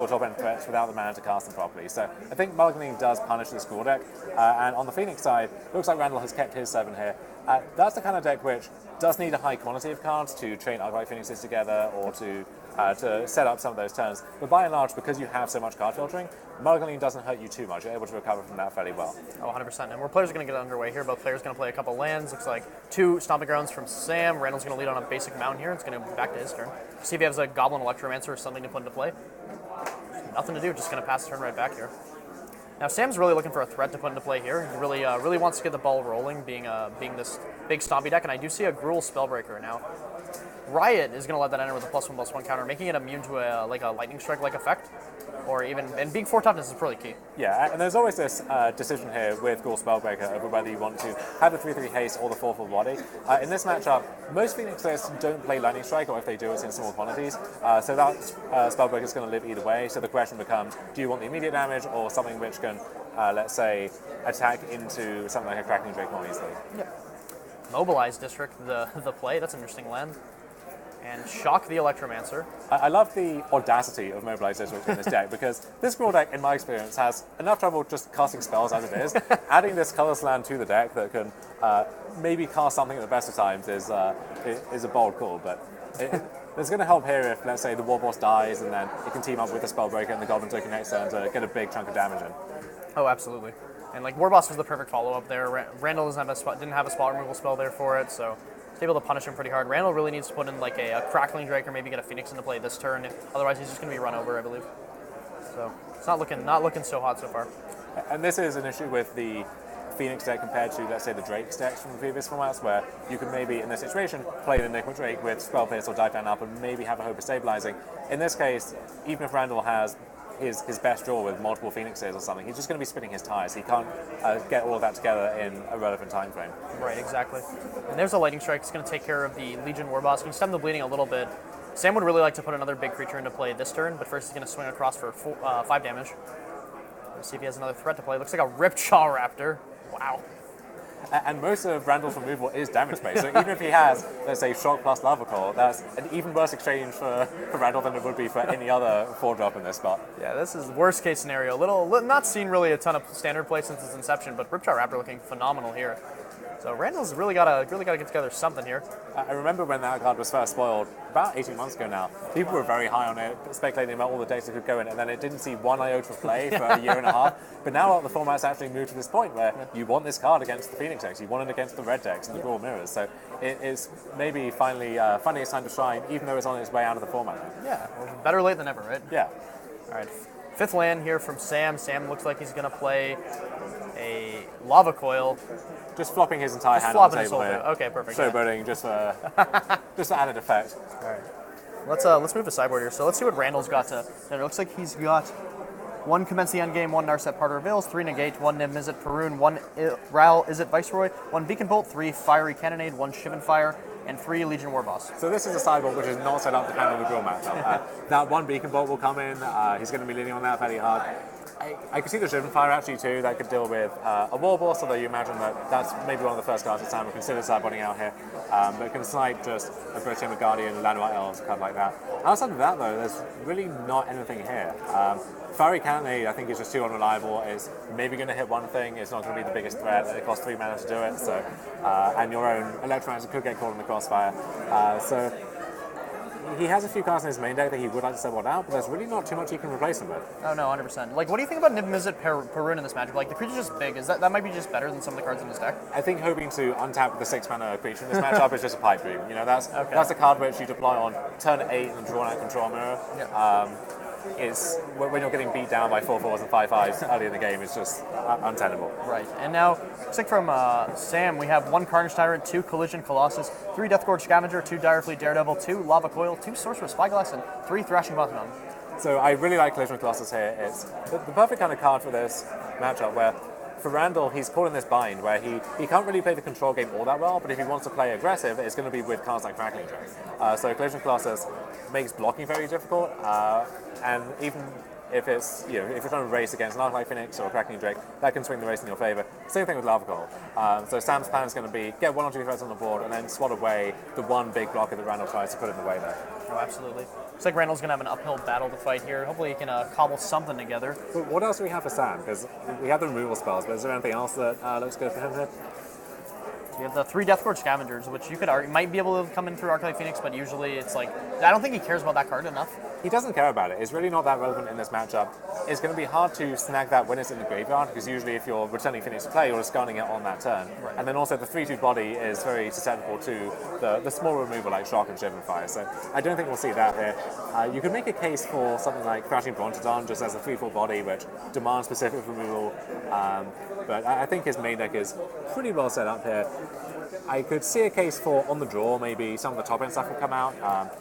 or top-end threats without the mana to cast them properly. So I think mulliganing does punish this Gruul deck, and on the Phoenix side, looks like Randall has kept his 7 here. That's the kind of deck which does need a high quantity of cards to train Arclight Phoenixes together or to set up some of those turns. But by and large, because you have so much card filtering, mulliganing doesn't hurt you too much. You're able to recover from that fairly well. Oh, 100%. And more players are going to get underway here. Both players are going to play a couple lands. Looks like 2 Stomping Grounds from Sam. Randall's going to lead on a basic mountain here. It's going to be back to his turn. See if he has a Goblin Electromancer or something to put into play. Nothing to do, just going to pass the turn right back here. Now Sam's really looking for a threat to put into play here. He really wants to get the ball rolling, being this big stompy deck, and I do see a Gruul Spellbreaker now. Riot is going to let that enter with a +1/+1 counter, making it immune to a Lightning Strike-like effect, and being 4 toughness is really key. Yeah, and there's always this decision here with Gruul Spellbreaker over whether you want to have the 3/3 haste or the 4/4 body. In this matchup, most Phoenix lists don't play Lightning Strike, or if they do, it's in small quantities. So that Spellbreaker is going to live either way. So the question becomes, do you want the immediate damage or something which can, let's say, attack into something like a Cracking Drake more easily? Yeah. Mobilize District, the play. That's an interesting land. And Shock the Electromancer. I love the audacity of Mobilize District in this deck, because this Gruul deck, in my experience, has enough trouble just casting spells as it is. Adding this colorless land to the deck that can maybe cast something at the best of times is a bold call, but it's going to help here if, let's say, the War Boss dies and then it can team up with the Spellbreaker and the Goblin Token next turn to get a big chunk of damage in. Oh, absolutely. And War Boss was the perfect follow-up there. Randall didn't have a spot removal spell there for it, so he's able to punish him pretty hard. Randall really needs to put in a Crackling Drake or maybe get a Phoenix into play this turn. Otherwise, he's just going to be run over, I believe. So it's not looking so hot so far. And this is an issue with the Phoenix deck compared to, let's say, the Drake's decks from the previous formats, where you can maybe, in this situation, play the Enigma Drake with Spell Pierce or Dive Down Up and maybe have a hope of stabilizing. In this case, even if Randall has his best draw with multiple Phoenixes or something, he's just going to be spinning his tires. He can't get all of that together in a relevant time frame. Right, exactly. And there's a Lightning Strike. It's going to take care of the Legion War Boss. Can stem the bleeding a little bit. Sam would really like to put another big creature into play this turn, but first he's going to swing across for 5 damage. Let's see if he has another threat to play. Looks like a Ripjaw Raptor. Wow. And most of Randall's removal is damage based, so even if he has, let's say, Shock plus Lava Coil, that's an even worse exchange for Randall than it would be for any other 4-drop in this spot. Yeah, this is worst case scenario. Not seen really a ton of standard play since its inception, but Ripjaw Raptor looking phenomenal here. So Randall's really got to get together something here. I remember when that card was first spoiled, about 18 months ago now, people were very high on it, speculating about all the decks that could go in, and then it didn't see one iota of play for a year and a half. But now the format's actually moved to this point where you want this card against the Phoenix decks, you want it against the red decks and the Gruul Mirrors. So it is maybe finally its time to shine, even though it's on its way out of the format now. Yeah, well, better late than never, right? Yeah. All right, 5th land here from Sam. Sam looks like he's going to play a Lava Coil. Just flopping his entire hand on the table here. Okay, perfect. Showboating just for added effect. All right. Let's move to sideboard here. So let's see what Randall's got to. It looks like he's got 1 Commence the Endgame, 1 Narset Parter Veils, 3 Negate, 1 Niv Mizzet Perun, 1 Ral Izzet Viceroy, 1 Beacon Bolt, 3 Fiery Cannonade, 1 Shivan Fire, and 3 Legion War Boss. So this is a sideboard which is not set up to handle the Gruul matchup. That 1 Beacon Bolt will come in. He's going to be leaning on that fairly hard. I could see the Shivan Fire actually too. That could deal with a War Boss, although you imagine that that's maybe one of the first cards that Sam would consider sideboarding out here. But can snipe just a British Guardian, Llanowar Elves, a card like that. Outside of that though, there's really not anything here. Fiery Cannonade, I think, is just too unreliable. It's maybe going to hit one thing. It's not going to be the biggest threat. It costs 3 mana to do it. So, and your own Electromancer could get caught in the crossfire. So he has a few cards in his main deck that he would like to sideboard out, but there's really not too much he can replace them with. Oh no, 100%. What do you think about Niv Mizzet Perun in this matchup? The creature's just big. Is that might be just better than some of the cards in his deck? I think hoping to untap with the 6 mana creature in this matchup is just a pipe dream. That's a card which you deploy on turn 8 and draw out Control Mirror. Yeah. Is when you're getting beat down by 4/4s and 5/5s early in the game, it's just untenable. Right, and now, looks like from Sam, we have 1 Carnage Tyrant, 2 Collision Colossus, 3 Deathgorge Scavenger, 2 Direfleet Daredevil, 2 Lava Coil, 2 Sorcerer Spyglass, and 3 Thrashing Bottom. So I really like Collision Colossus here. It's the perfect kind of card for this matchup where, for Randall, he's caught in this bind where he can't really play the control game all that well, but if he wants to play aggressive, it's going to be with cards like Crackling Drake. So Collision Colossus makes blocking very difficult, and even if it's, if you're trying to race against an Arclight Phoenix or a Cracking Drake, that can swing the race in your favor. Same thing with Lava Coil. So Sam's plan is going to be get 1 or 2 threats on the board and then swat away the one big blocker that Randall tries to put in the way there. Oh, absolutely. Looks like Randall's going to have an uphill battle to fight here. Hopefully he can cobble something together. But what else do we have for Sam? Because we have the removal spells, but is there anything else that looks good for him here? We have the 3 Deathgorge Scavengers, which you could argue might be able to come in through Arclight Phoenix, but usually it's like, I don't think he cares about that card enough. He doesn't care about it. It's really not that relevant in this matchup. It's going to be hard to snag that when it's in the graveyard, because usually if you're returning Phoenix to play, you're discarding it on that turn. Right. And then also the 3/2 body is very susceptible to the small removal like Shock and Shivan Fire. So I don't think we'll see that here. You could make a case for something like Thrashing Brontodon just as a 3/4 body, which demands specific removal. But I think his main deck is pretty well set up here. I could see a case for on the draw, maybe some of the top end stuff will come out.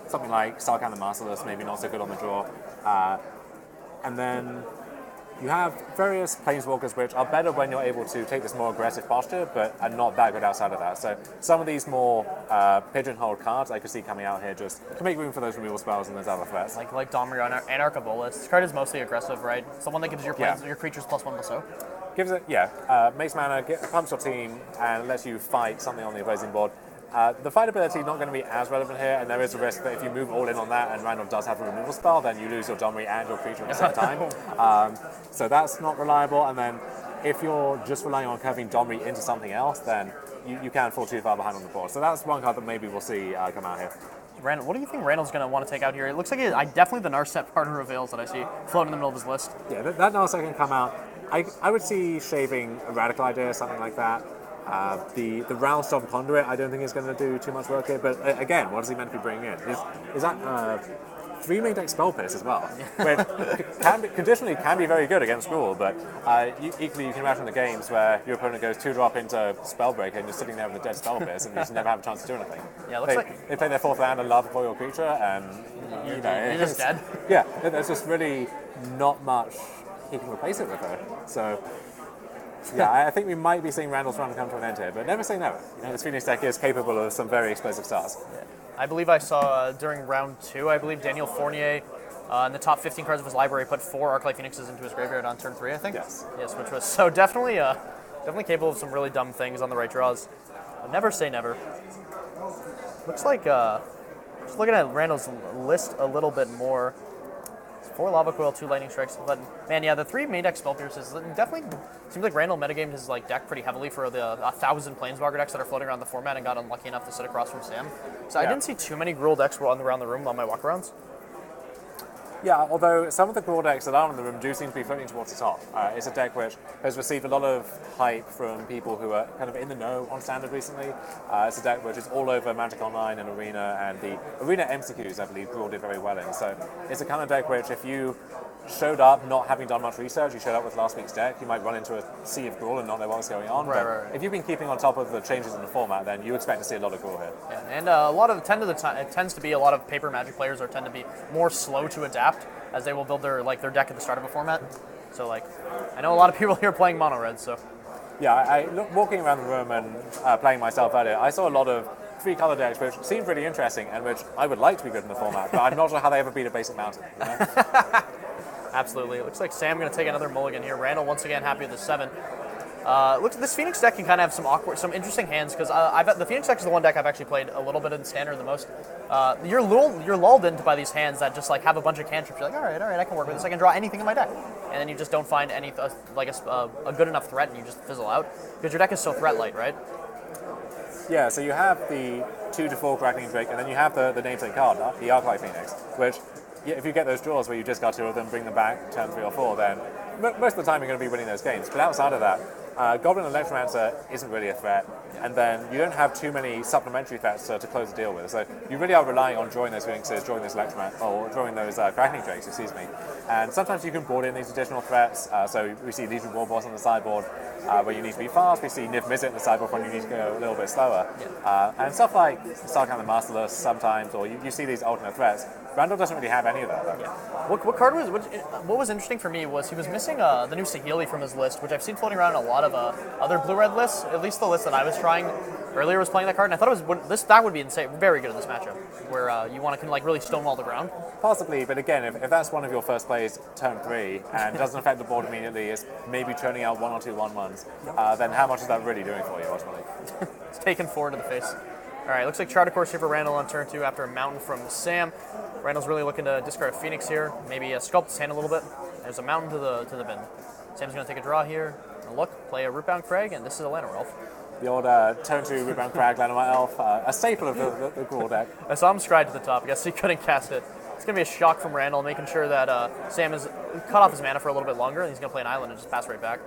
Something like Sarkhan the Masterless, maybe not so good on the draw. And then you have various Planeswalkers which are better when you're able to take this more aggressive posture, but are not that good outside of that. So some of these more pigeonholed cards I could see coming out here just to make room for those removal spells and those other threats. Like Domri and Archivolus. This card is mostly aggressive, right? Someone that gives your creatures +1/+0. Gives it, makes mana, pumps your team, and lets you fight something on the opposing board. The fight ability is not going to be as relevant here, and there is a risk that if you move all in on that and Randall does have a removal spell, then you lose your Domri and your creature at the same time. So that's not reliable, and then if you're just relying on curving Domri into something else, then you can fall too far behind on the board. So that's one card that maybe we'll see come out here. Randall, what do you think Randall's going to want to take out here? It looks like definitely the Narset partner of Veils that I see floating in the middle of his list. Yeah, that Narset can come out. I would see shaving a Radical Idea, something like that. The Roundstorm Conduit, I don't think is going to do too much work here. But again, what is he meant to be bringing in? Is that 3 main deck Spell Pierce as well, which conditionally can be very good against Gruul, but equally you can imagine the games where your opponent goes 2-drop into Spellbreaker and you're sitting there with a dead Spell Pierce and you just never have a chance to do anything. Yeah, it looks like they play their 4th land and love for your creature, and you're just dead. Yeah, there's just really not much he can replace it with her. So yeah, I think we might be seeing Randall's run come to an end here, but never say never. This Phoenix deck is capable of some very explosive starts. Yeah. I believe I saw during round 2, I believe Daniel Fournier in the top 15 cards of his library put 4 Arclight Phoenixes into his graveyard on turn 3, I think. Yes. Yes, which was so definitely capable of some really dumb things on the right draws. But never say never. Looks like just looking at Randall's list a little bit more. 4 Lava Coil, 2 Lightning Strikes, but man, yeah, the 3 main deck Spell Pierces definitely seems like Randall metagamed his deck pretty heavily for the 1,000 Planeswalker decks that are floating around the format and got unlucky enough to sit across from Sam. So I didn't see too many Gruul decks around the room on my walkarounds. Yeah, although some of the Gruul decks that are in the room do seem to be floating towards the top. It's a deck which has received a lot of hype from people who are kind of in the know on Standard recently. It's a deck which is all over Magic Online and Arena, and the Arena MCQs, I believe, Gruul did very well in. So it's a kind of deck which if you showed up not having done much research, you showed up with last week's deck, you might run into a sea of Gruul and not know what's going on. Right. If you've been keeping on top of the changes in the format, then you expect to see a lot of Gruul here. Yeah, and a lot of it tends to be a lot of paper Magic players tend to be more slow to adapt, as they will build their deck at the start of a format. So I know a lot of people here playing mono red. So yeah, walking around the room and playing myself earlier, I saw a lot of 3-color decks which seemed really interesting and which I would like to be good in the format, but I'm not sure how they ever beat a basic mountain. You know? Absolutely. It looks like Sam going to take another mulligan here. Randall once again happy with the 7. This Phoenix deck can kind of have some interesting hands, because the Phoenix deck is the one deck I've actually played a little bit in Standard the most. You're lulled into by these hands that just have a bunch of cantrips. You're like, all right, I can work with this. I can draw anything in my deck, and then you just don't find any a good enough threat, and you just fizzle out because your deck is so threat light, right? Yeah, so you have the 2-4 Crackling Drake, and then you have the namesake card, the Arclight Phoenix, which if you get those draws where you just got 2 of them, bring them back turn 3 or 4, then most of the time you're going to be winning those games. But outside of that, Goblin Electromancer isn't really a threat, and then you don't have too many supplementary threats to close the deal with. So you really are relying on drawing those Phoenixes, drawing those Electromancer, or drawing those Crackling Drakes, And sometimes you can board in these additional threats. So we see Legion War Boss on the sideboard where you need to be fast. We see Niv Mizzet in the sideboard when you need to go a little bit slower. And stuff like Sarkhan the Masterless sometimes, or you see these alternate threats. Randall doesn't really have any of that, though. Yeah. What card was... What was interesting for me was he was missing the new Saheeli from his list, which I've seen floating around in a lot of other blue-red lists. At least the list that I was trying earlier was playing that card, and I thought that would be insane, very good in this matchup, where you want to really stonewall the ground. Possibly, but again, if that's one of your first plays turn 3 and doesn't affect the board immediately, it's maybe turning out 1 or 2 1/1s, then how much is that really doing for you, ultimately? It's taken 4 to the face. All right, looks like Charter Course here for Randall on turn 2 after a mountain from Sam. Randall's really looking to discard a Phoenix here, maybe sculpt his hand a little bit. There's a mountain to the bin. Sam's going to take a draw here. And look, play a Rootbound Crag, and this is a Llanowar Elf. The old turn 2 Rootbound Crag, Llanowar Elf, a staple of the Gruul deck. I saw him scry to the top. I guess he couldn't cast it. It's going to be a shock from Randall, making sure that Sam is cut off his mana for a little bit longer, and he's going to play an island and just pass right back.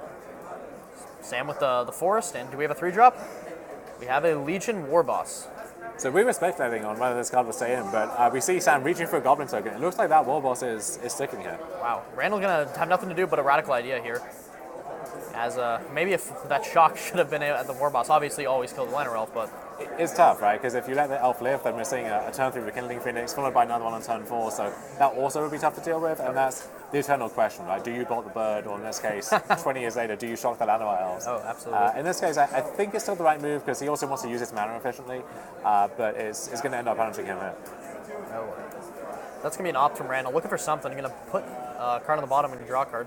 Sam with the forest, and do we have a 3-drop? We have a Legion Warboss. So we were speculating on whether this card would stay in, but we see Sam reaching for a Goblin token. It looks like that Warboss is sticking here. Wow, Randall going to have nothing to do but a radical idea here. As maybe if that shock should have been at the Warboss, obviously always kill the Llanowar Elf, but it's tough, right? Because if you let the Elf live, then we're seeing a turn 3 Rekindling Phoenix followed by another one on turn 4, so that also would be tough to deal with, and that's the eternal question, right? Do you block the bird, or in this case, 20 years later, do you shock the Llanowar Elves? Oh, absolutely. In this case, I think it's still the right move because he also wants to use his mana efficiently, but it's going to end up punishing him here. Oh, that's going to be an opt from Randall. Looking for something. You're going to put a card on the bottom and draw a card.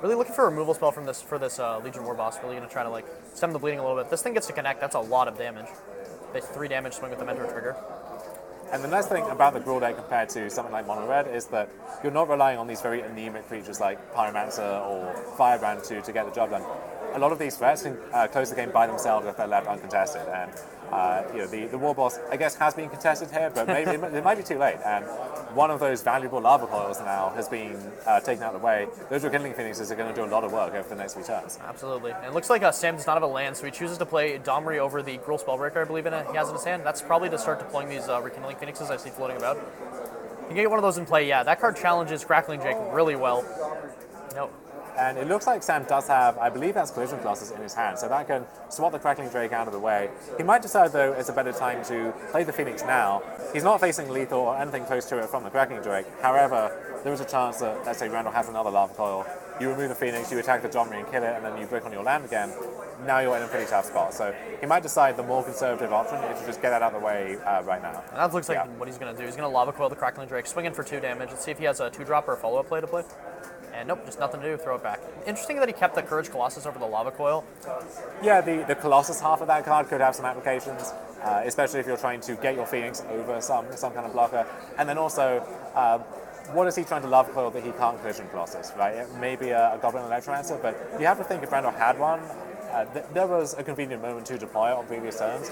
Really looking for a removal spell from this Legion Warboss. Really going to try to stem the bleeding a little bit. This thing gets to connect. That's a lot of damage. It's 3 damage swing with the Mentor trigger. And the nice thing about the Gruul deck compared to something like Mono Red is that you're not relying on these very anemic creatures like Pyromancer or Firebrand to get the job done. A lot of these threats can close the game by themselves if they're left uncontested. And the Warboss, I guess, has been contested here, but maybe it might be too late. And one of those valuable lava coils now has been taken out of the way. Those Rekindling Phoenixes are going to do a lot of work over the next few turns. Absolutely. And it looks like Sam does not have a land, so he chooses to play Domri over the Gruul Spellbreaker, I believe he has in his hand. That's probably to start deploying these Rekindling Phoenixes I see floating about. You can get one of those in play. Yeah, that card challenges Crackling Drake really well. Nope. And it looks like Sam does have, I believe that's Collision Colossus in his hand, so that can swat the Crackling Drake out of the way. He might decide, though, it's a better time to play the Phoenix now. He's not facing lethal or anything close to it from the Crackling Drake. However, there is a chance that, let's say, Randall has another Lava Coil. You remove the Phoenix, you attack the Domri and kill it, and then you brick on your land again. Now you're in a pretty tough spot. So he might decide the more conservative option is to just get that out of the way right now. And that looks like what he's going to do. He's going to Lava Coil the Crackling Drake, swing in for 2 damage. Let's see if he has a 2-drop or a follow-up play to play. And nope, just nothing to do, throw it back. Interesting that he kept the Courage Colossus over the Lava Coil. Yeah, the Colossus half of that card could have some applications, especially if you're trying to get your Phoenix over some kind of blocker. And then also, what is he trying to Lava Coil that he can't Collision Colossus, right? It may be a Goblin Electromancer, but you have to think if Randall had one, there was a convenient moment to deploy it on previous turns,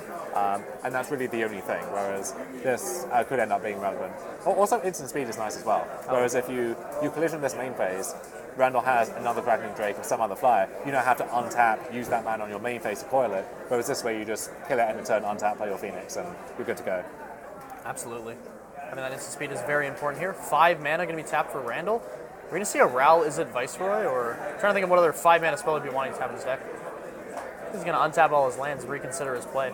and that's really the only thing, whereas this could end up being relevant. Also, instant speed is nice as well, whereas if you collision this main phase, Randall has another Crackling Drake or some other flyer, you now have to untap, use that mana on your main phase to coil it, whereas this way you just kill it end of turn, untap, play your Phoenix, and you're good to go. Absolutely. I mean, that instant speed is very important here. 5 mana going to be tapped for Randall. We're going to see a Ral, is it Viceroy, or I'm trying to think of what other 5 mana spell he'd be wanting to tap in his deck. He's going to untap all his lands and reconsider his play.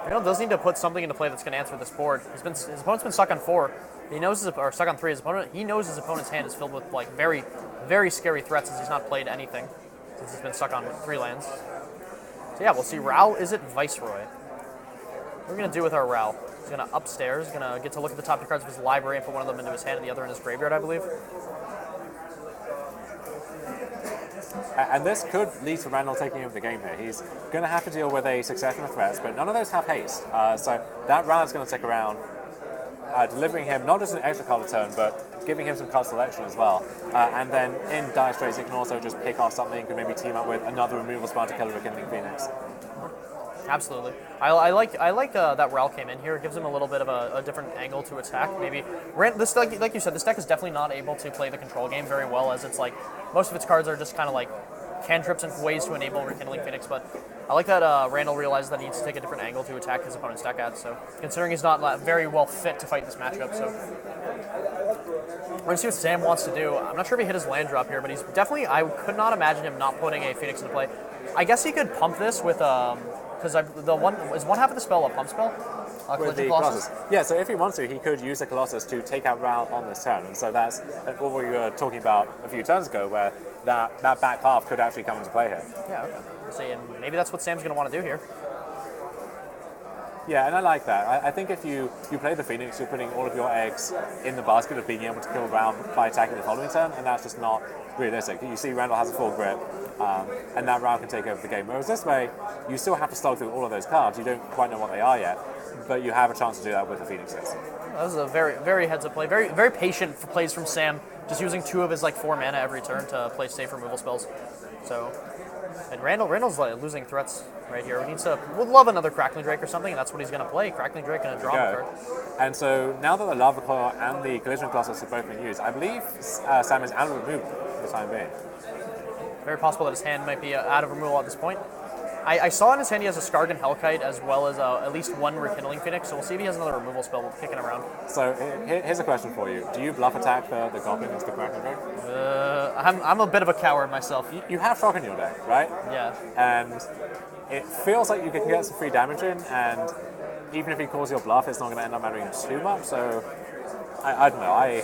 Randall does need to put something into play that's going to answer this board. His opponent's been stuck on 4. He knows or stuck on 3. He knows his opponent's hand is filled with very, very scary threats since he's not played anything. Since he's been stuck on 3 lands. So yeah, we'll see Ral, is it Viceroy? What are we going to do with our Ral? He's going to upstairs, going to get to look at the top 2 cards of his library and put one of them into his hand and the other in his graveyard, I believe. And this could lead to Randall taking over the game here. He's going to have to deal with a succession of threats, but none of those have haste. So that round is going to stick around, delivering him not just an extra card a turn, but giving him some card selection as well. And then in Dire Straits, he can also just pick off something, could maybe team up with another removal spell to kill a Rekindling Phoenix. Absolutely. I like that Ral came in here. It gives him a little bit of a different angle to attack. Maybe this, like you said, this deck is definitely not able to play the control game very well, as it's like most of its cards are just kind of like cantrips and ways to enable Rekindling Phoenix. But I like that Randall realizes that he needs to take a different angle to attack his opponent's deck at. So considering he's not very well fit to fight this matchup, so we're gonna see what Sam wants to do. I'm not sure if he hit his land drop here, but he's definitely. I could not imagine him not putting a Phoenix into play. I guess he could pump this with because is one half of the spell a pump spell? With the Colossus. Yeah, so if he wants to, he could use the Colossus to take out Ral on this turn. And so that's what we were talking about a few turns ago, where that back half could actually come into play here. Yeah, okay. See, and maybe that's what Sam's going to want to do here. Yeah, and I like that. I think if you play the Phoenix, you're putting all of your eggs in the basket of being able to kill Ral by attacking the following turn, and that's just not realistic. You see Randall has a full grip, and that Ral can take over the game. Whereas this way, you still have to slog through all of those cards. You don't quite know what they are yet. but you have a chance to do that with the Phoenixes. That was a very heads up play. Very patient for plays from Sam, just using 2 of his like 4 mana every turn to play safe removal spells. So, and Randall's like losing threats right here. Would love another Crackling Drake or something, and that's what he's going to play. Crackling Drake and a drama card. And so now that the Lava Coil and the Collision Colossus have both been used, I believe Sam is out of removal for the time being. Very possible that his hand might be out of removal at this point. I saw in his hand he has a Skargan Hellkite as well as at least 1 Rekindling Phoenix, so we'll see if he has another removal spell kicking around. So here's a question for you. Do you bluff attack the Goblin into the Crackling Drake? I'm a bit of a coward myself. You have Shock in your deck, right? Yeah. And it feels like you can get some free damage in, and even if he calls your bluff, it's not going to end up mattering too much, so I don't know.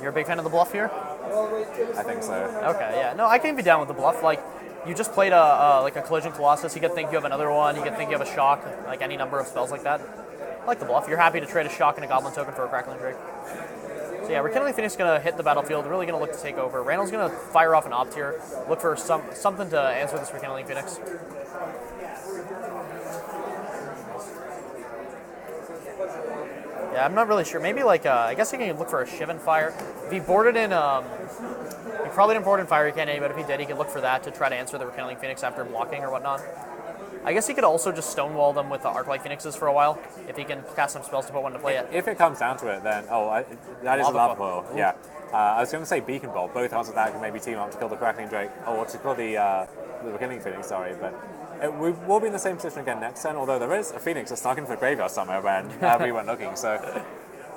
You're a big fan of the bluff here? I think so. Okay, yeah. No, I can be down with the bluff. Like, you just played a Collision Colossus, he could think you have another one, he could think you have a Shock, like any number of spells like that. I like the bluff. You're happy to trade a Shock and a Goblin token for a Crackling Drake. So yeah, Rekindling Phoenix is going to hit the battlefield, really going to look to take over. Randall's going to fire off an Opt here, look for something to answer this Rekindling Phoenix. Yeah, I'm not really sure. Maybe like, I guess he can look for a Shivan Fire. If he boarded in, he probably didn't board in Fiery Cannon, but if he did, he could look for that to try to answer the Rekindling Phoenix after blocking or whatnot. I guess he could also just Stonewall them with the Arclight Phoenixes for a while, if he can cast some spells to put one to play it. If it comes down to it, then, that is a Lava Coil, yeah. I was going to say Beacon Bolt. Both hearts of that can maybe team up to kill the Crackling Drake, or to kill the Rekindling Phoenix, sorry, but we will be in the same position again next turn, although there is a Phoenix that's stuck into the graveyard somewhere when we went looking, so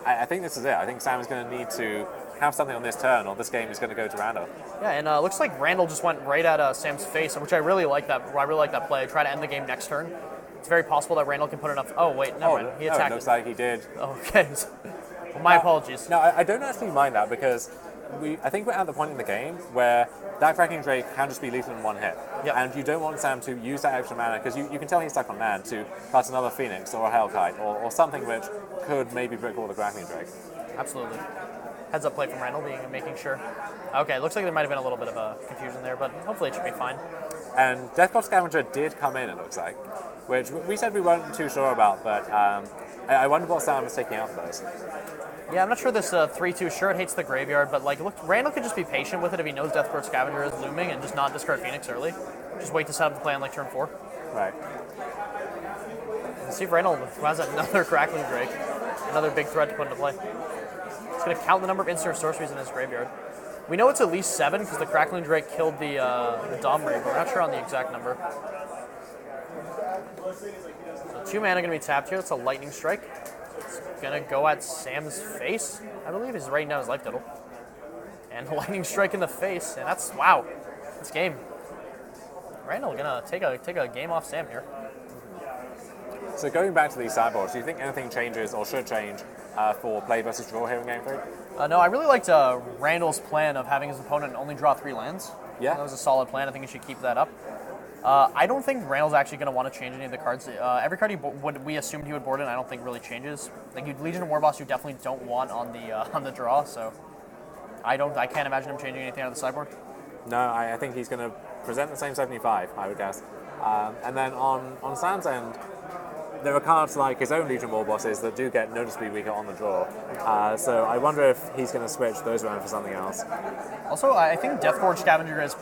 I think this is it. I think Sam is going to need to have something on this turn, or this game is going to go to Randall. Yeah, and looks like Randall just went right at Sam's face, which I really like that. I really like that play. Try to end the game next turn. It's very possible that Randall can put enough. Oh wait, never mind. He attacked. It looks like he did. Okay, well, my apologies. No, I don't actually mind that because I think we're at the point in the game where that Crackling Drake can just be lethal in 1 hit. Yep. And you don't want Sam to use that extra mana, because you can tell he's stuck on land, to cast another Phoenix or a Hellkite or something which could maybe brickball the Crackling Drake. Absolutely. Heads up play from Randall, making sure. Okay, looks like there might have been a little bit of a confusion there, but hopefully it should be fine. And Death God Scavenger did come in, it looks like, which we said we weren't too sure about, but I wonder what Sam was taking out for those. Yeah, I'm not sure this 3-2. Sure, it hates the graveyard, but like, look, Randall could just be patient with it if he knows Death God Scavenger is looming and just not discard Phoenix early. Just wait to set up the play on like turn 4. Right. Let's see if Randall has another Crackling Drake, another big threat to put into play. He's going to count the number of instant sorceries in his graveyard. We know it's at least 7 because the Crackling Drake killed the Domri, but we're not sure on the exact number. So 2 mana going to be tapped here. That's a Lightning Strike. It's going to go at Sam's face, I believe. He's writing down his life total. And a Lightning Strike in the face, and that's, wow, this game. Randall going to take a game off Sam here. So going back to these sideboards, do you think anything changes or should change for play versus draw here in Game 3? No, I really liked Randall's plan of having his opponent only draw 3 lands. Yeah. That was a solid plan. I think he should keep that up. I don't think Randall's actually going to want to change any of the cards. Every card we assumed he would board in, I don't think really changes. Like Legion of Warboss, you definitely don't want on the draw. So I can't imagine him changing anything out of the sideboard. No, I think he's going to present the same 75, I would guess. And then on Sam's end, there are cards like his own Legion War bosses that do get noticeably weaker on the draw. So I wonder if he's going to switch those around for something else. Also, I think Deathforge Scavenger is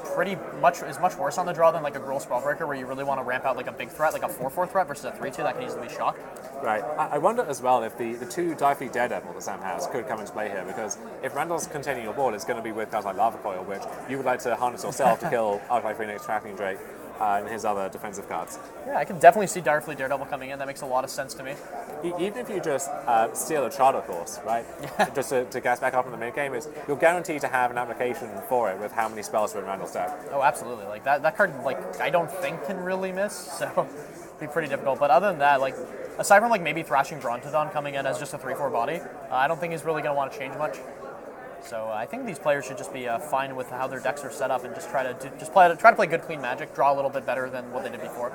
much worse on the draw than like a Gruul Spellbreaker, where you really want to ramp out like a big threat, like a 4/4 threat versus a 3/2 that can easily be shocked. Right. I wonder as well if the 2 Die-Fleet Daredevil that Sam has could come into play here, because if Randall's containing your board, it's going to be with cards like Lava Coil, which you would like to harness yourself to kill Arclight Phoenix, Crackling Drake, and his other defensive cards. Yeah, I can definitely see Direfleet Daredevil coming in. That makes a lot of sense to me. Even if you just steal a Charter Course, right? Just to gas back up in the mid game, you're guaranteed to have an application for it with how many spells are in Randall's deck. Oh, absolutely. Like that card, like I don't think can really miss, so it'd be pretty difficult. But other than that, like aside from like maybe Thrashing Brontodon coming in as just a 3/4 body, I don't think he's really going to want to change much. So I think these players should just be fine with how their decks are set up and just try to play good, clean Magic, draw a little bit better than what they did before.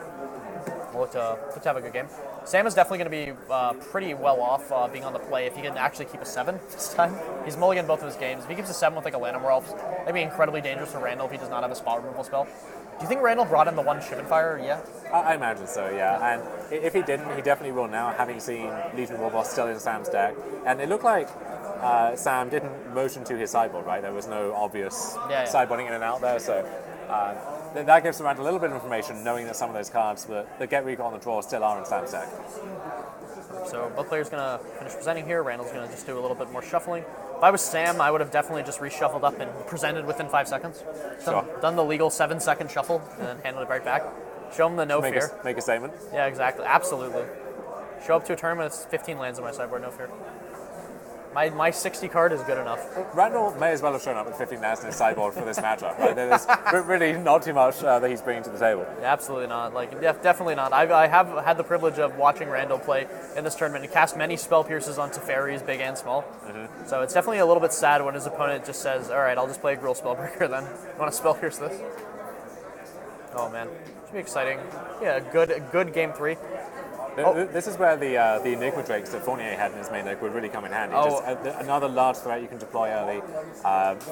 We'll look to have a good game. Sam is definitely going to be pretty well off being on the play if he can actually keep a 7 this time. He's mulliganed both of his games. If he keeps a 7 with like a Llanowar Elf, that'd be incredibly dangerous for Randall if he does not have a spot removal spell. Do you think Randall brought in the one Shivan Fire? Yeah. I imagine so, yeah. And if he didn't, he definitely will now, having seen Legion Warboss still in Sam's deck. And it looked like Sam didn't motion to his sideboard, right? There was no obvious sideboarding in and out there, so that gives Randall a little bit of information, knowing that some of those cards that get recall on the draw still are in Sam's deck. So both players going to finish presenting here. Randall's going to just do a little bit more shuffling. If I was Sam, I would have definitely just reshuffled up and presented within 5 seconds. Done the legal 7-second shuffle and then handled it right back. Show him the no fear. Make a statement. Yeah, exactly. Absolutely. Show up to a tournament, it's 15 lands on my sideboard, no fear. My 60 card is good enough. Randall may as well have shown up with 15 lands in his sideboard for this matchup. Right? There's really not too much that he's bringing to the table. Yeah, absolutely not. Definitely not. I have had the privilege of watching Randall play in this tournament and cast many spell pierces on Teferis, big and small. Mm-hmm. So it's definitely a little bit sad when his opponent just says, all right, I'll just play a Gruul Spellbreaker then. You want to spell pierce this? Oh man, should be exciting. Yeah, good game 3. This is where the Enigma Drakes that Fournier had in his main deck would really come in handy. Just another large threat you can deploy early,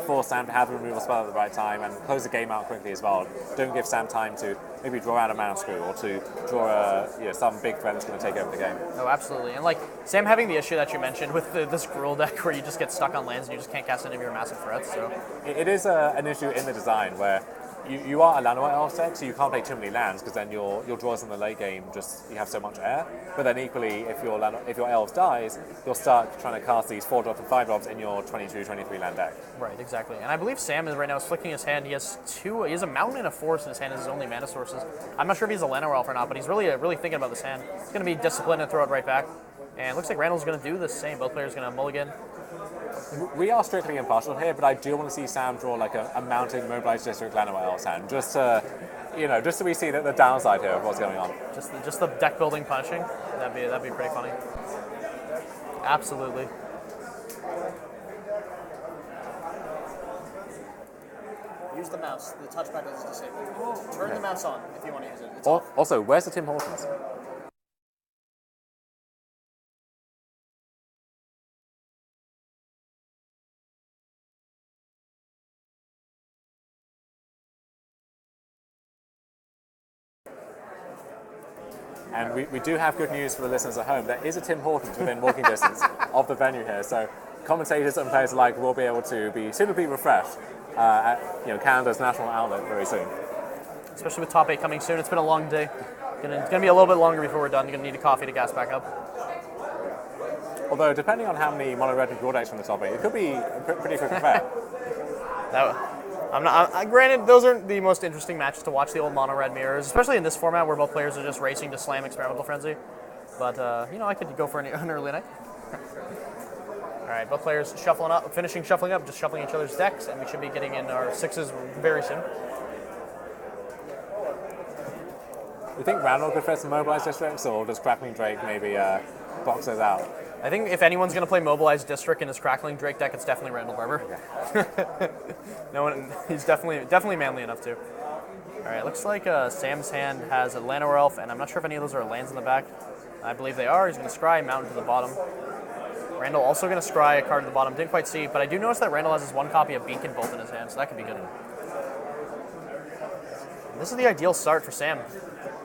force Sam to have the removal spell at the right time, and close the game out quickly as well. Don't give Sam time to maybe draw out a Mana Screw or to draw some big threat that's going to take over the game. Oh, absolutely. And like Sam having the issue that you mentioned with this Gruul deck where you just get stuck on lands and you just can't cast any of your massive threats. So it is an issue in the design where you are a Llanowar Elf deck, so you can't play too many lands because then your draws in the late game you have so much air. But then equally, if your Elves dies, you'll start trying to cast these 4-drops and 5-drops in your 22, 23 land deck. Right, exactly. And I believe Sam is right now flicking his hand. He has a mountain and a forest in his hand as his only mana sources. I'm not sure if he's a Llanowar Elf or not, but he's really thinking about this hand. He's going to be disciplined and throw it right back. And it looks like Randall's going to do the same. Both players going to mulligan. We are strictly impartial here, but I do want to see Sam draw like a mounting mobilized district Llanowar Elves hand, just so we see the downside here of what's going on. Just the deck building punishing. That'd be pretty funny. Absolutely. Use the mouse. The touchpad is disabled. Turn the mouse on if you want to use it. Also, where's the Tim Hortons? And we do have good news for the listeners at home. There is a Tim Hortons within walking distance of the venue here, so commentators and players alike will be able to be suitably refreshed at Canada's national outlet very soon. Especially with top 8 coming soon. It's been a long day. It's gonna be a little bit longer before we're done. You're gonna need a coffee to gas back up. Although depending on how many mono red and draw decks from the top 8, it could be a pretty quick affair. Granted, those aren't the most interesting matches to watch, the old mono-red mirrors, especially in this format where both players are just racing to slam Experimental Frenzy. But, I could go for an early night. All right, both players finishing shuffling up, just shuffling each other's decks, and we should be getting in our 6s very soon. You think Randall could fit some mobilized districts, or does Crackling Drake maybe box those out? I think if anyone's going to play Mobilized District in his Crackling Drake deck, it's definitely Randall Barber. Okay. He's definitely manly enough to. All right, looks like Sam's hand has a Llanowar Elf, and I'm not sure if any of those are lands in the back. I believe they are. He's going to scry Mountain to the bottom. Randall also going to scry a card to the bottom. Didn't quite see, but I do notice that Randall has his one copy of Beacon Bolt in his hand, so that could be good. This is the ideal start for Sam.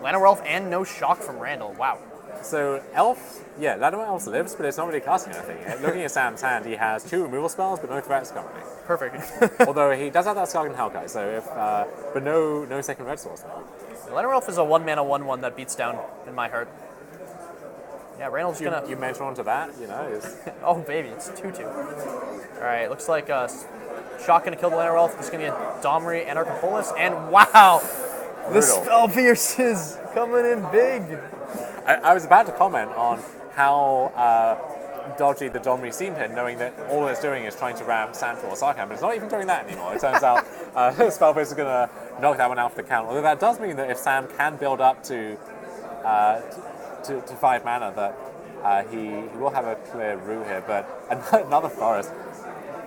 Llanowar Elf and no shock from Randall. Wow. So Llanowar Elf lives, but it's not really casting anything. Looking at Sam's hand, he has 2 removal spells, but no threats currently. Perfect. Although he does have that Skargan Hellkite, so but no second red source. Llanowar Elf is a 1-mana 1/1 that beats down in my heart. Yeah, Randall's gonna. You mentor onto that, Oh baby, it's 2/2. All right, looks like shock gonna kill the Llanowar Elf. It's gonna be a Domri Anarchopolis, and wow, the spell pierces coming in big. I was about to comment on how dodgy the Domri seemed here, knowing that all it's doing is trying to ram Sandful or Sarkhan, but it's not even doing that anymore. It turns out Spellpierce is going to knock that one out for the count. Although that does mean that if Sam can build up to 5 mana, that he will have a clear route here. But another forest.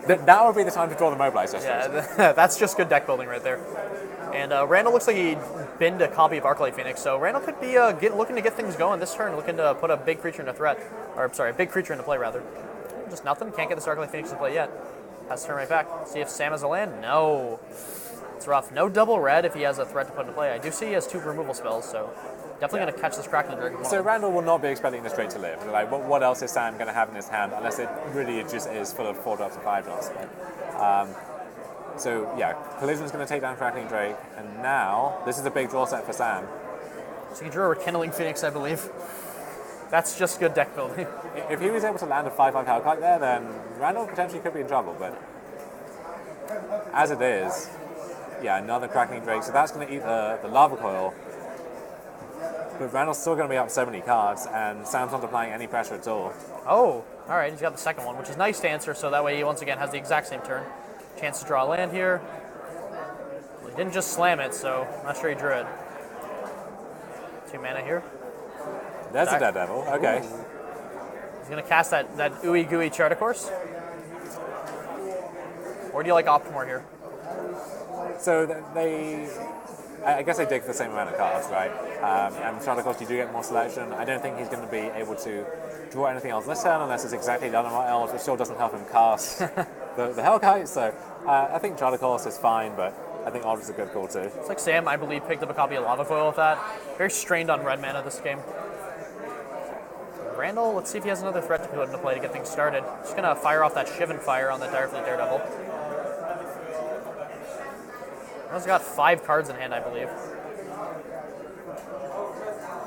That would be the time to draw the Mobilize District. Yeah, that's just good deck building right there. And Randall looks like he binned a copy of Arclight Phoenix, so Randall could be looking to get things going this turn, looking to put a big creature into threat, or sorry, a big creature into play rather. Just nothing. Can't get this Arclight Phoenix to play yet. Has to turn right back. See if Sam has a land. No. It's rough. No double red if he has a threat to put into play. I do see he has 2 removal spells, so definitely going to catch this Kraken Dragon. So Randall will not be expecting this straight to live. Like, what else is Sam going to have in his hand, unless it really just is full of 4-drops and 5-drops. So yeah, Collision's going to take down Crackling Drake, and now this is a big draw set for Sam. So he drew a Rekindling Phoenix, I believe. That's just good deck building. If he was able to land a 5/5 Hellkite there, then Randall potentially could be in trouble, but as it is, yeah, another Crackling Drake, so that's going to eat the Lava Coil. But Randall's still going to be up so many cards, and Sam's not applying any pressure at all. Oh, all right, he's got the second one, which is nice to answer, so that way he once again has the exact same turn. Chance to draw a land here. Well, he didn't just slam it, so I'm not sure he drew it. 2 mana here. There's a Daredevil, okay. Ooh. He's going to cast that ooey gooey Charter Course. Or do you like Optimore here? So I guess they dig for the same amount of cards, right? And Charter Course, you do get more selection. I don't think he's going to be able to draw anything else this turn unless it's exactly done on else, which still doesn't help him cast the Hellkite. So I think Charter Course is fine, but I think Odd is a good call too. It's like Sam, I believe, picked up a copy of Lava Coil with that. Very strained on red mana this game. Randall, let's see if he has another threat to put into play to get things started. Just going to fire off that Shivan Fire on the Direfleet Daredevil. Randall's got 5 cards in hand, I believe.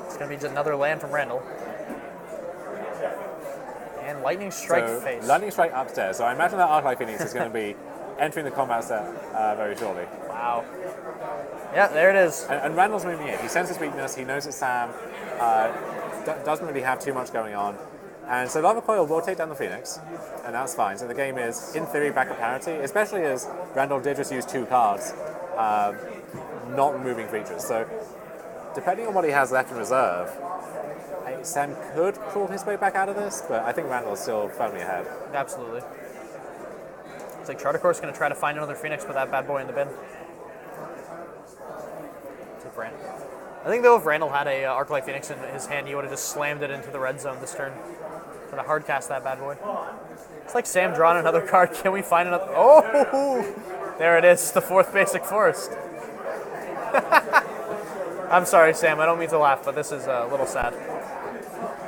It's going to be just another land from Randall. And Lightning Strike face. Lightning Strike upstairs. So I imagine that Arclight Phoenix is going to be entering the combat set very shortly. Wow. Yeah, there it is. And Randall's moving in. He senses weakness. He knows that Sam doesn't really have too much going on. And so Lava Coil will take down the Phoenix, and that's fine. So the game is, in theory, back at parity, especially as Randall did just use 2 cards, not removing creatures. So depending on what he has left in reserve, Sam could crawl his way back out of this, but I think Randall is still firmly ahead. Absolutely. It's like Charter Course is going to try to find another Phoenix, put that bad boy in the bin. I think though if Randall had a Arclight Phoenix in his hand, he would have just slammed it into the red zone this turn. Trying to hard cast that bad boy. It's like Sam drawing another card. Can we find another? Oh, there it is, the 4th basic forest. I'm sorry, Sam. I don't mean to laugh, but this is a little sad.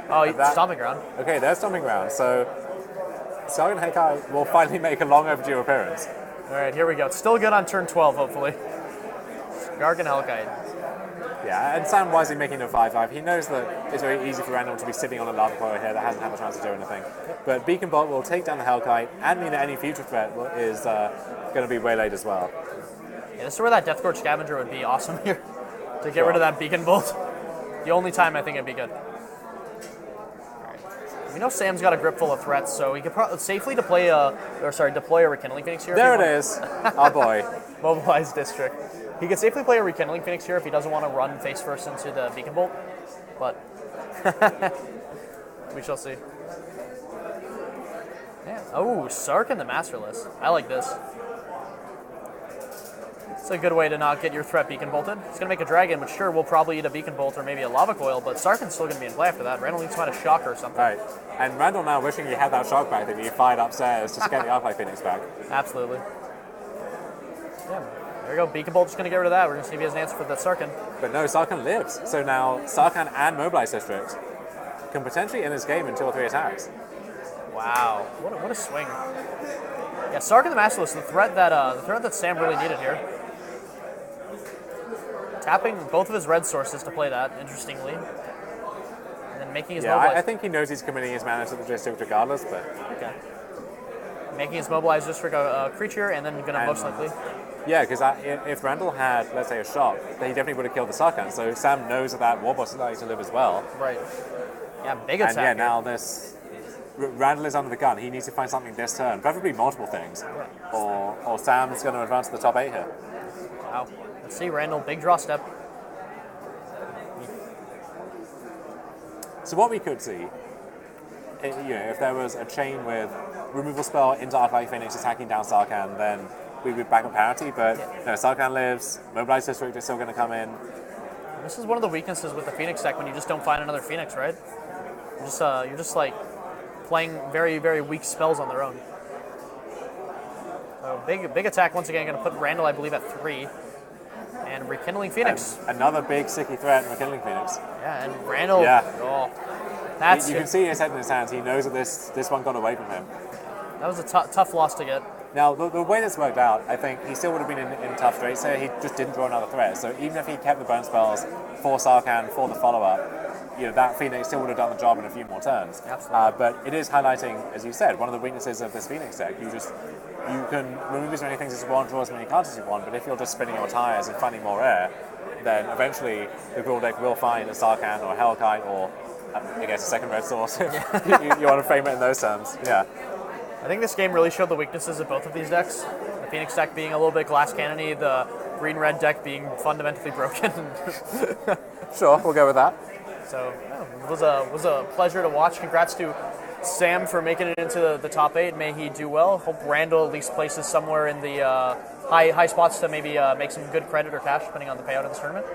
Oh, Stomping Ground. Okay, there's Stomping Ground. So Sargon Heikai will finally make a long overdue appearance. All right, here we go. It's still good on turn 12, hopefully. Gargan Hellkite. Yeah, and Sam wisely making a 5/5. He knows that it's very easy for Randall to be sitting on a Lava Coil here that hasn't had a chance to do anything. But Beacon Bolt will take down the Hellkite and mean that any future threat is going to be waylaid as well. Yeah, this is where that Deathgorge Scavenger would be awesome here. To get rid of that Beacon Bolt. The only time I think it'd be good. Right. We know Sam's got a grip full of threats, so he could safely deploy a Rekindling Phoenix here. There it is. Oh boy. Mobilized District. He could safely play a Rekindling Phoenix here if he doesn't want to run face first into the Beacon Bolt, but we shall see. Yeah. Oh, Sark and the Masterless. I like this. It's a good way to not get your threat Beacon Bolted. It's going to make a dragon, which sure will probably eat a Beacon Bolt or maybe a Lava Coil, but Sarkin's still going to be in play after that. Randall needs to find a Shock or something. Right. And Randall now wishing he had that Shock back that he fired upstairs just to get the Arclight Phoenix back. Absolutely. Yeah. There we go. Beacon Bolt just going to get rid of that. We're going to see if he has an answer for that Sarkin. But no, Sarkin lives. So now Sarkin and Mobilize District can potentially end this game in 2 or 3 attacks. Wow. What a swing. Yeah, Sarkin the Masterless, the threat that Sam really needed here. Tapping both of his red sources to play that, interestingly. And then making his Mobilize. I think he knows he's committing his mana to the District regardless, but... Okay. Making his Mobilize District a creature, and then going to most likely... Yeah, because if Randall had, let's say, a Shock, then he definitely would have killed the Sarkhan. So Sam knows that Warboss is likely to live as well. Right. Yeah, big attack. And yeah, now this... Randall is under the gun. He needs to find something this turn, preferably multiple things. Or Sam's going to advance to the top 8 here. Wow. Let's see, Randall, big draw step. So what we could see, if there was a chain with removal spell into Arclight Phoenix attacking down Sarkhan, then we'd be back at parity. But Sarkhan lives, Mobilize District is still going to come in. This is one of the weaknesses with the Phoenix deck when you just don't find another Phoenix, right? You're just like playing very, very weak spells on their own. So big attack once again. Going to put Randall, I believe, at 3. And Rekindling Phoenix. And another big sticky threat in Rekindling Phoenix. Yeah, and Randall. Yeah. Oh, that's you can see his head in his hands. He knows that this one got away from him. That was a tough loss to get. Now, the way this worked out, I think he still would have been in tough straits here. He just didn't draw another threat. So even if he kept the burn spells for Sarkhan, for the follow-up, that Phoenix still would have done the job in a few more turns. Absolutely. But it is highlighting, as you said, one of the weaknesses of this Phoenix deck. You can remove as many things as you want, draw as many cards as you want, but if you're just spinning your tires and finding more air, then eventually the Gruul deck will find a Sarkhan or a Hellkite or, I guess, a second red source if you want to frame it in those terms. Yeah. I think this game really showed the weaknesses of both of these decks. The Phoenix deck being a little bit glass cannony, the green-red deck being fundamentally broken. Sure, we'll go with that. So it was a pleasure to watch. Congrats to Sam for making it into the top 8. May he do well. Hope Randall at least places somewhere in the high spots to maybe make some good credit or cash, depending on the payout of this tournament.